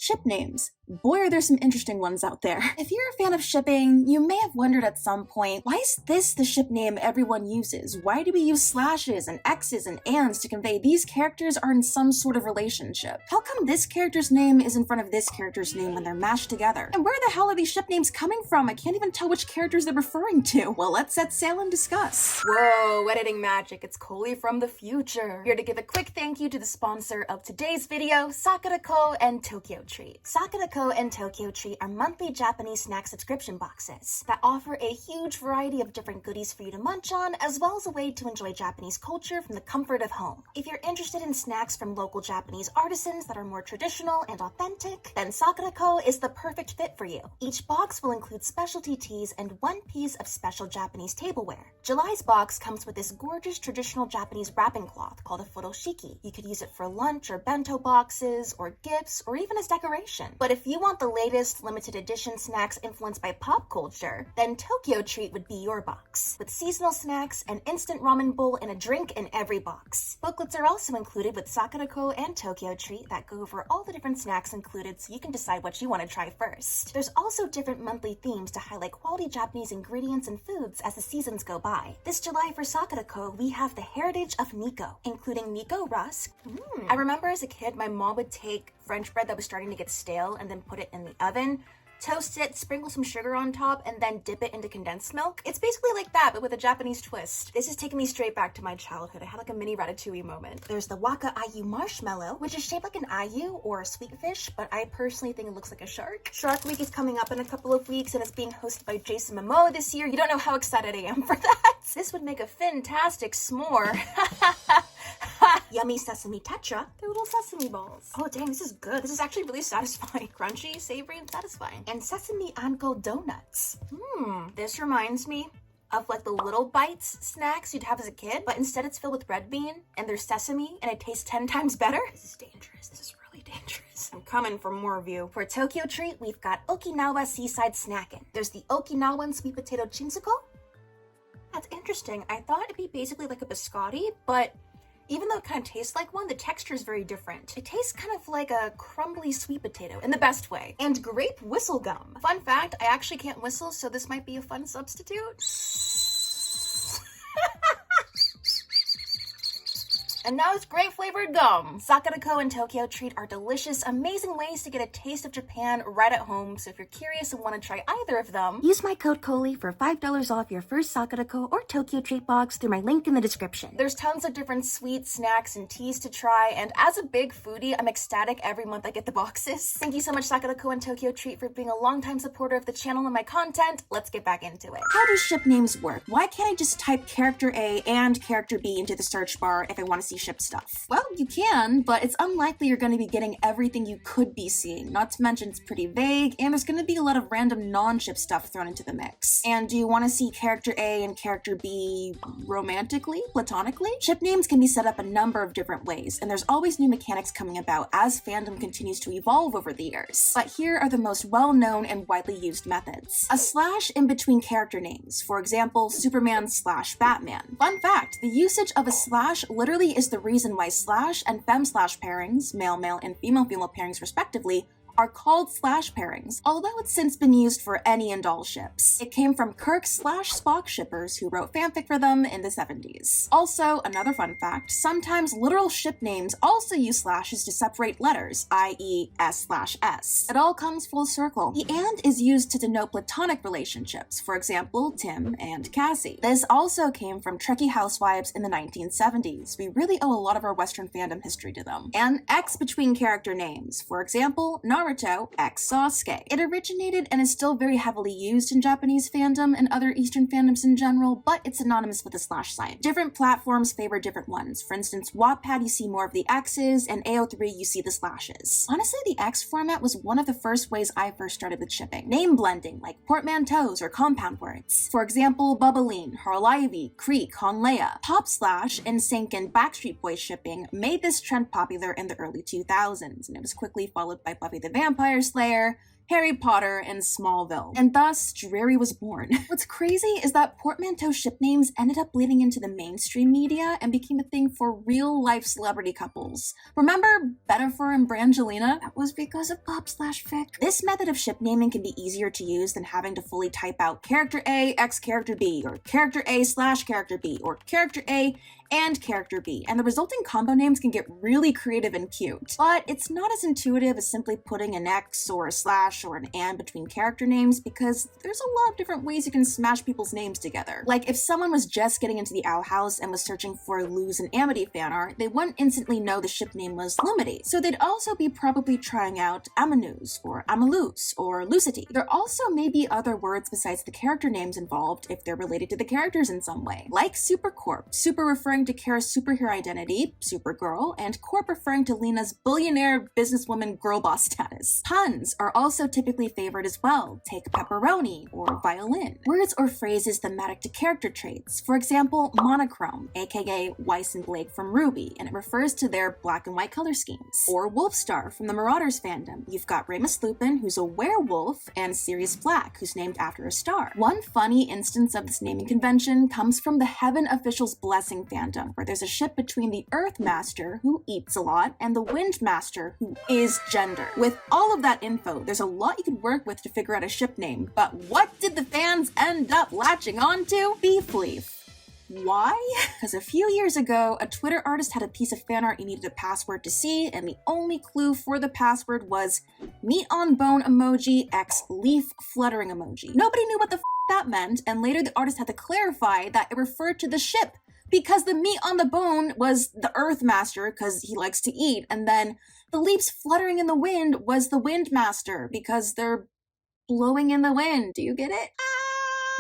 Ship names. Boy, are there some interesting ones out there. If you're a fan of shipping, you may have wondered at some point, why is this the ship name everyone uses? Why do we use slashes and X's and ands to convey these characters are in some sort of relationship? How come this character's name is in front of this character's name when they're mashed together? And where the hell are these ship names coming from? I can't even tell which characters they're referring to. Well, let's set sail and discuss. Whoa, editing magic, it's Coley from the future. Here to give a quick thank you to the sponsor of today's video, Sakura Co. and Tokyo Treat. Sakura Co. and Tokyo Treat are monthly Japanese snack subscription boxes that offer a huge variety of different goodies for you to munch on, as well as a way to enjoy Japanese culture from the comfort of home. If you're interested in snacks from local Japanese artisans that are more traditional and authentic, then Sakura Co. is the perfect fit for you. Each box will include specialty teas and one piece of special Japanese tableware. July's box comes with this gorgeous traditional Japanese wrapping cloth called a furoshiki. You could use it for lunch or bento boxes or gifts or even as decoration. But if you want the latest limited edition snacks influenced by pop culture, then Tokyo Treat would be your box, with seasonal snacks, an instant ramen bowl, and a drink in every box. Booklets are also included with Sakura Co. and Tokyo Treat that go over all the different snacks included so you can decide what you want to try first. There's also different monthly themes to highlight quality Japanese ingredients and foods as the seasons go by. This July for Sakura Co., we have the heritage of Nico, including Nico Rusk. I remember as a kid, my mom would take French bread that was starting to get stale and then put it in the oven, toast it, sprinkle some sugar on top, and then dip it into condensed milk. It's basically like that, but with a Japanese twist. This is taking me straight back to my childhood. I had like a mini Ratatouille moment. There's the Waka Ayu marshmallow, which is shaped like an ayu or a sweet fish, but I personally think it looks like a shark. Shark Week is coming up in a couple of weeks, and it's being hosted by Jason Momoa this year. You don't know how excited I am for that. This would make a fantastic s'more. Yummy sesame tetra. They're little sesame balls. Oh dang, this is good. This is actually really satisfying. Crunchy, savory, and satisfying. And sesame anko donuts. This reminds me of like the little bites snacks you'd have as a kid, but instead it's filled with red bean and there's sesame and it tastes 10 times better. This is dangerous. This is really dangerous. I'm coming for more of you. For Tokyo Treat, we've got Okinawa Seaside Snackin'. There's the Okinawan sweet potato chinsuko. That's interesting. I thought it'd be basically like a biscotti, but even though it kind of tastes like one, the texture is very different. It tastes kind of like a crumbly sweet potato in the best way. And grape whistle gum. Fun fact, I actually can't whistle, so this might be a fun substitute. And now it's grape flavored gum. Sakura Co. and Tokyo Treat are delicious, amazing ways to get a taste of Japan right at home. So if you're curious and want to try either of them, use my code Coley for $5 off your first Sakura Co. or Tokyo Treat box through my link in the description. There's tons of different sweets, snacks, and teas to try. And as a big foodie, I'm ecstatic every month I get the boxes. Thank you so much, Sakura Co. and Tokyo Treat, for being a longtime supporter of the channel and my content. Let's get back into it. How do ship names work? Why can't I just type character A and character B into the search bar if I want to see ship stuff? Well, you can, but it's unlikely you're going to be getting everything you could be seeing. Not to mention it's pretty vague, and there's going to be a lot of random non-ship stuff thrown into the mix. And do you want to see character A and character B romantically, platonically? Ship names can be set up a number of different ways, and there's always new mechanics coming about as fandom continues to evolve over the years. But here are the most well-known and widely used methods. A slash in between character names, for example, Superman / Batman. Fun fact, the usage of a slash literally is the reason why slash and fem/slash pairings, male-male and female-female pairings respectively, are called slash pairings, although it's since been used for any and all ships. It came from Kirk/Spock shippers who wrote fanfic for them in the 70s. Also, another fun fact, sometimes literal ship names also use slashes to separate letters, i.e. S/S. It all comes full circle. The and is used to denote platonic relationships, for example, Tim and Cassie. This also came from Trekkie housewives in the 1970s. We really owe a lot of our Western fandom history to them. And X between character names, for example, Naruto x Sasuke. It originated and is still very heavily used in Japanese fandom and other Eastern fandoms in general, but it's synonymous with the slash sign. Different platforms favor different ones. For instance, Wattpad you see more of the X's, and AO3 you see the slashes. Honestly, the X format was one of the first ways I first started with shipping. Name blending, like portmanteaus or compound words. For example, Bubbaline, Harl Ivy, Creek, Honleia. Pop slash, NSYNC, and Backstreet Boys shipping made this trend popular in the early 2000s, and it was quickly followed by Buffy the Vampire Slayer, Harry Potter, and Smallville. And thus, Dreary was born. What's crazy is that portmanteau ship names ended up bleeding into the mainstream media and became a thing for real-life celebrity couples. Remember Bettifer and Brangelina? That was because of pop/fic. This method of ship naming can be easier to use than having to fully type out character A x character B, or character A/character B, or character A and character B, and the resulting combo names can get really creative and cute. But it's not as intuitive as simply putting an X or a slash or an and between character names, because there's a lot of different ways you can smash people's names together. Like if someone was just getting into the Owl House and was searching for Luz and Amity fan art, they wouldn't instantly know the ship name was Lumity, so they'd also be probably trying out Amanuz or Amaluz or Lucity. There also may be other words besides the character names involved if they're related to the characters in some way, like Supercorp, super referring to Kara's superhero identity, Supergirl, and Corp referring to Lena's billionaire businesswoman girl boss status. Puns are also typically favored as well. Take pepperoni or violin. Words or phrases thematic to character traits. For example, monochrome, aka Weiss and Blake from Ruby, and it refers to their black and white color schemes. Or Wolfstar from the Marauders fandom. You've got Remus Lupin, who's a werewolf, and Sirius Black, who's named after a star. One funny instance of this naming convention comes from the Heaven Officials Blessing fandom, where there's a ship between the Earth Master, who eats a lot, and the Wind Master, who is gender. With all of that info, there's a lot you could work with to figure out a ship name, but what did the fans end up latching onto? Beef Leaf. Why? Because a few years ago, a Twitter artist had a piece of fan art you needed a password to see, and the only clue for the password was meat on bone emoji x leaf fluttering emoji. Nobody knew what the that meant, and later the artist had to clarify that it referred to the ship, because the meat on the bone was the Earth Master, because he likes to eat, and then the leaves fluttering in the wind was the Wind Master, because they're blowing in the wind. Do you get it?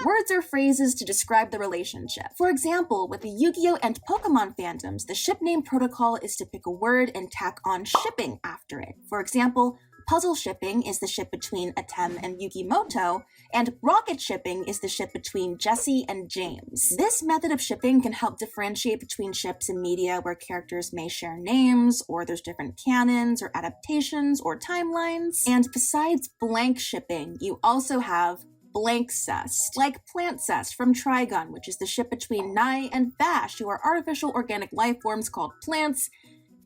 Words or phrases to describe the relationship. For example, with the Yu-Gi-Oh! And Pokemon fandoms, the ship name protocol is to pick a word and tack on shipping after it. For example, puzzle shipping is the ship between Atem and Yugimoto, and rocket shipping is the ship between Jesse and James. This method of shipping can help differentiate between ships in media where characters may share names, or there's different canons, or adaptations, or timelines. And besides blank shipping, you also have blank cest, like plant cest from Trigun, which is the ship between Nye and Vash, who are artificial organic life forms called plants,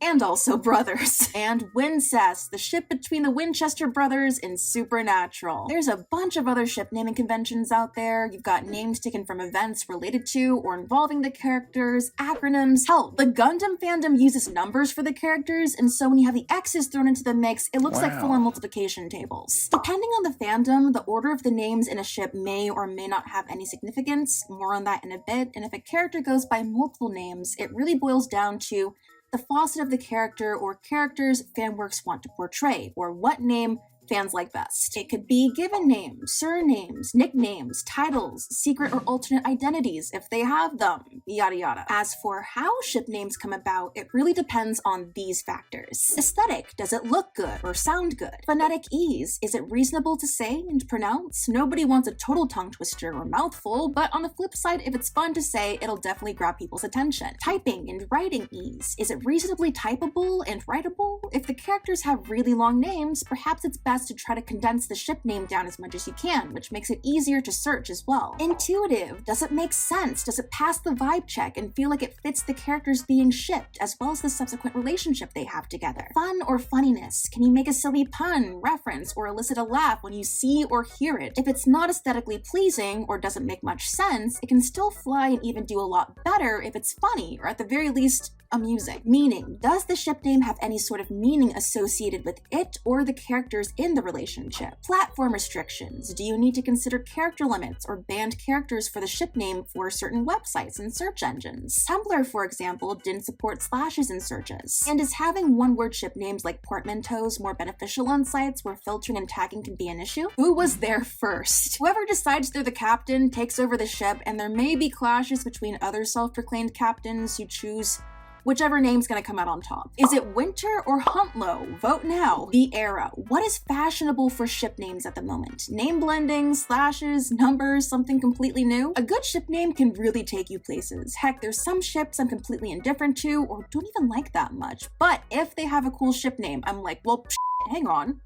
and also brothers. And Wincest, the ship between the Winchester brothers in Supernatural. There's a bunch of other ship naming conventions out there. You've got names taken from events related to or involving the characters, acronyms. Hell, the Gundam fandom uses numbers for the characters, and so when you have the X's thrown into the mix, it looks like full-on multiplication tables. Depending on the fandom, the order of the names in a ship may or may not have any significance. More on that in a bit. And if a character goes by multiple names, it really boils down to the facet of the character or characters fanworks want to portray, or what name fans like best. It could be given names, surnames, nicknames, titles, secret or alternate identities if they have them, yada yada. As for how ship names come about, it really depends on these factors. Aesthetic, does it look good or sound good? Phonetic ease, is it reasonable to say and pronounce? Nobody wants a total tongue twister or mouthful, but on the flip side, if it's fun to say, it'll definitely grab people's attention. Typing and writing ease, is it reasonably typable and writable? If the characters have really long names, perhaps it's best to try to condense the ship name down as much as you can, which makes it easier to search as well. Intuitive, does it make sense? Does it pass the vibe check and feel like it fits the characters being shipped, as well as the subsequent relationship they have together? Fun or funniness, can you make a silly pun, reference, or elicit a laugh when you see or hear it? If it's not aesthetically pleasing or doesn't make much sense, it can still fly and even do a lot better if it's funny, or at the very least, amusing. Meaning, does the ship name have any sort of meaning associated with it or the characters in the relationship? Platform restrictions. Do you need to consider character limits or banned characters for the ship name for certain websites and search engines? Tumblr, for example, didn't support slashes in searches. And is having one-word ship names like portmanteaus more beneficial on sites where filtering and tagging can be an issue? Who was there first? Whoever decides they're the captain takes over the ship, and there may be clashes between other self-proclaimed captains who choose whichever name's gonna come out on top. Is it Winter or Huntlow? Vote now. The era. What is fashionable for ship names at the moment? Name blending, slashes, numbers, something completely new? A good ship name can really take you places. Heck, there's some ships I'm completely indifferent to or don't even like that much. But if they have a cool ship name, I'm like, well, hang on.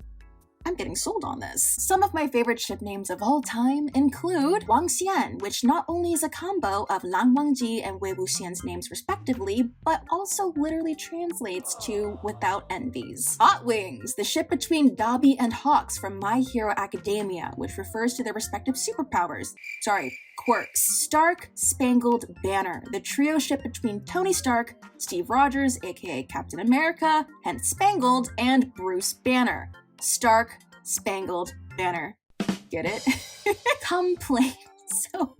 I'm getting sold on this. Some of my favorite ship names of all time include Wang Xian, which not only is a combo of Lang Wangji and Wei Wuxian's names respectively, but also literally translates to without envies. Hot Wings, the ship between Dobby and Hawks from My Hero Academia, which refers to their respective superpowers. Quirks. Stark Spangled Banner, the trio ship between Tony Stark, Steve Rogers, aka Captain America, hence Spangled, and Bruce Banner. Stark Spangled Banner. Get it? Complaint. So,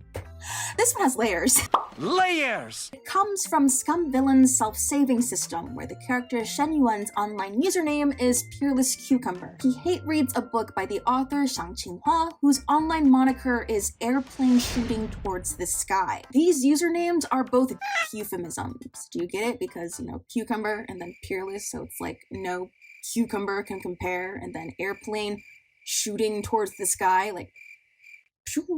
this one has layers. Layers! It comes from Scum Villain's self-saving system, where the character Shen Yuan's online username is Peerless Cucumber. He hate reads a book by the author Shang Qinghua, whose online moniker is Airplane Shooting Towards the Sky. These usernames are both euphemisms. Do you get it? Because, cucumber and then peerless, so it's like no cucumber can compare, and then airplane shooting towards the sky, like.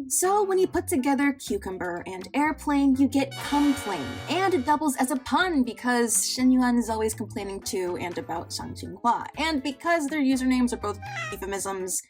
So when you put together cucumber and airplane, you get complain. And it doubles as a pun because Shen Yuan is always complaining to and about Shang Qinghua. And because their usernames are both euphemisms,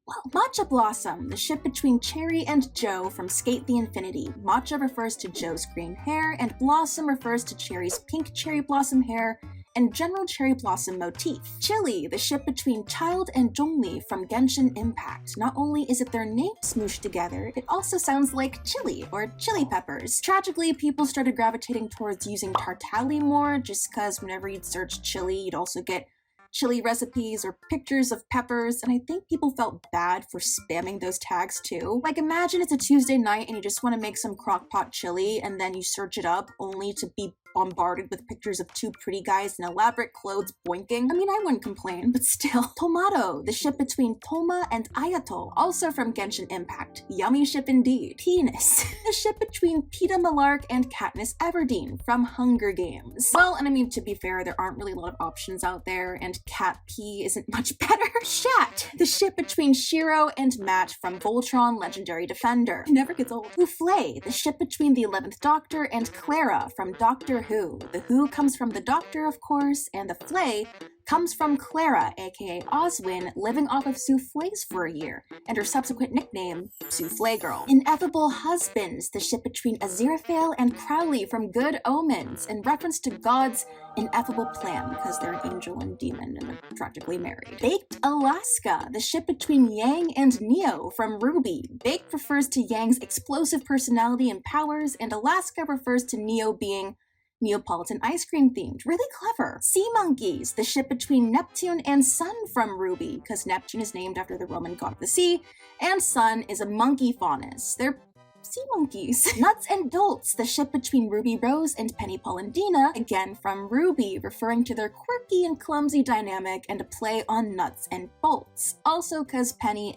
well, Matcha Blossom, the ship between Cherry and Joe from Skate the Infinity. Matcha refers to Joe's green hair, and Blossom refers to Cherry's pink cherry blossom hair and general cherry blossom motif. Chili, the ship between Child and Zhongli from Genshin Impact. Not only is it their name smooshed together, it also sounds like chili or chili peppers. Tragically, people started gravitating towards using Tartali more, just because whenever you'd search chili, you'd also get chili recipes or pictures of peppers, and I think people felt bad for spamming those tags too. Like, imagine it's a Tuesday night and you just want to make some crock-pot chili, and then you search it up only to be bombarded with pictures of two pretty guys in elaborate clothes boinking. I mean, I wouldn't complain, but still. Tomato, the ship between Toma and Ayato, also from Genshin Impact. Yummy ship indeed. Penis, the ship between Peeta Malark and Katniss Everdeen from Hunger Games. Well, and I mean, to be fair, there aren't really a lot of options out there, and Cat P isn't much better. Shat, the ship between Shiro and Matt from Voltron Legendary Defender. It never gets old. Soufflé, the ship between the 11th Doctor and Clara from Doctor Who. The Who comes from the Doctor, of course, and the Flay comes from Clara, aka Oswin, living off of soufflés for a year, and her subsequent nickname, Soufflé Girl. Ineffable Husbands, the ship between Aziraphale and Crowley from Good Omens, in reference to God's ineffable plan, because they're an angel and demon and are tragically married. Baked Alaska, the ship between Yang and Neo from Ruby. Baked refers to Yang's explosive personality and powers, and Alaska refers to Neo being Neapolitan ice cream themed. Really clever. Sea Monkeys, the ship between Neptune and Sun from Ruby, because Neptune is named after the Roman god of the sea, and Sun is a monkey faunus. They're sea monkeys. Nuts and Dolts, the ship between Ruby Rose and Penny Polendina, again from Ruby, referring to their quirky and clumsy dynamic and a play on nuts and bolts. Also because Penny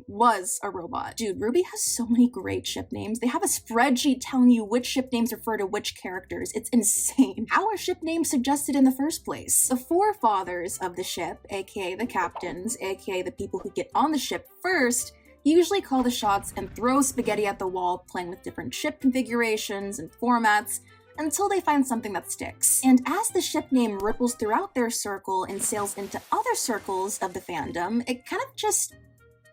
was a robot. Dude, Ruby has so many great ship names. They have a spreadsheet telling you which ship names refer to which characters. It's insane. How are ship names suggested in the first place? The forefathers of the ship, aka the captains, aka the people who get on the ship first, usually call the shots and throw spaghetti at the wall, playing with different ship configurations and formats until they find something that sticks. And as the ship name ripples throughout their circle and sails into other circles of the fandom, it kind of just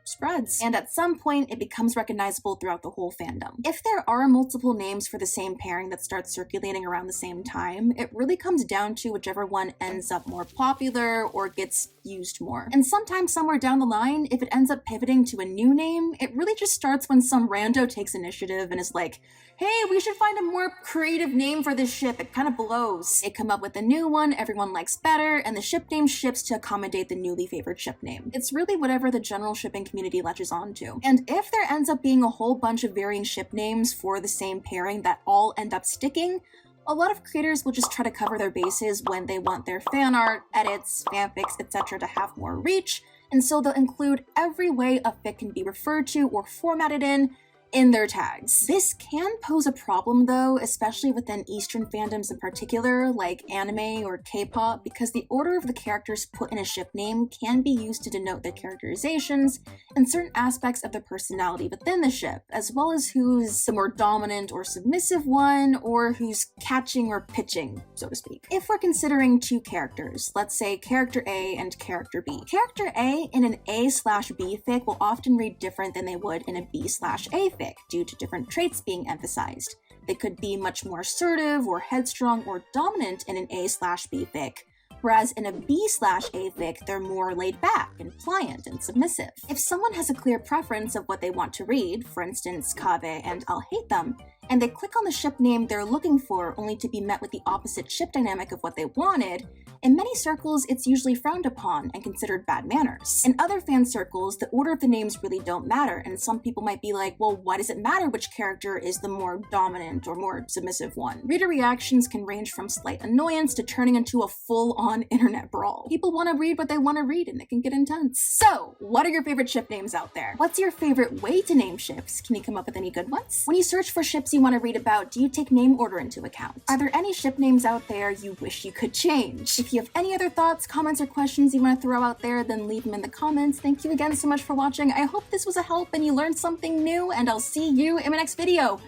spreads. And at some point, it becomes recognizable throughout the whole fandom. If there are multiple names for the same pairing that start circulating around the same time, it really comes down to whichever one ends up more popular or gets used more. And sometimes somewhere down the line, if it ends up pivoting to a new name, it really just starts when some rando takes initiative and is like, hey, we should find a more creative name for this ship, it kind of blows. They come up with a new one everyone likes better, and the ship name shifts to accommodate the newly favored ship name. It's really whatever the general shipping community latches onto. And if there ends up being a whole bunch of varying ship names for the same pairing that all end up sticking, a lot of creators will just try to cover their bases when they want their fan art, edits, fanfics, etc. to have more reach, and so they'll include every way a fic can be referred to or formatted in, in their tags. This can pose a problem though, especially within Eastern fandoms in particular, like anime or K-pop, because the order of the characters put in a ship name can be used to denote their characterizations and certain aspects of their personality within the ship, as well as who's the more dominant or submissive one, or who's catching or pitching, so to speak. If we're considering two characters, let's say character A and character B. Character A in an A/B fic will often read different than they would in a B/A fic due to different traits being emphasized. They could be much more assertive or headstrong or dominant in an A/B fic, whereas in a B/A fic, they're more laid back and pliant and submissive. If someone has a clear preference of what they want to read, for instance, Kaveh and I'll Hate Them, and they click on the ship name they're looking for only to be met with the opposite ship dynamic of what they wanted, in many circles, it's usually frowned upon and considered bad manners. In other fan circles, the order of the names really don't matter, and some people might be like, well, why does it matter which character is the more dominant or more submissive one? Reader reactions can range from slight annoyance to turning into a full-on internet brawl. People want to read what they want to read, and it can get intense. So, what are your favorite ship names out there? What's your favorite way to name ships? Can you come up with any good ones? When you search for ships you want to read about, do you take name order into account? Are there any ship names out there you wish you could change? If you have any other thoughts, comments, or questions you want to throw out there, then leave them in the comments. Thank you again so much for watching. I hope this was a help and you learned something new, and I'll see you in my next video.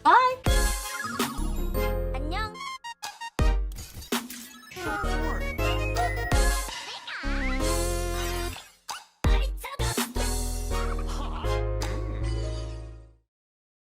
Bye!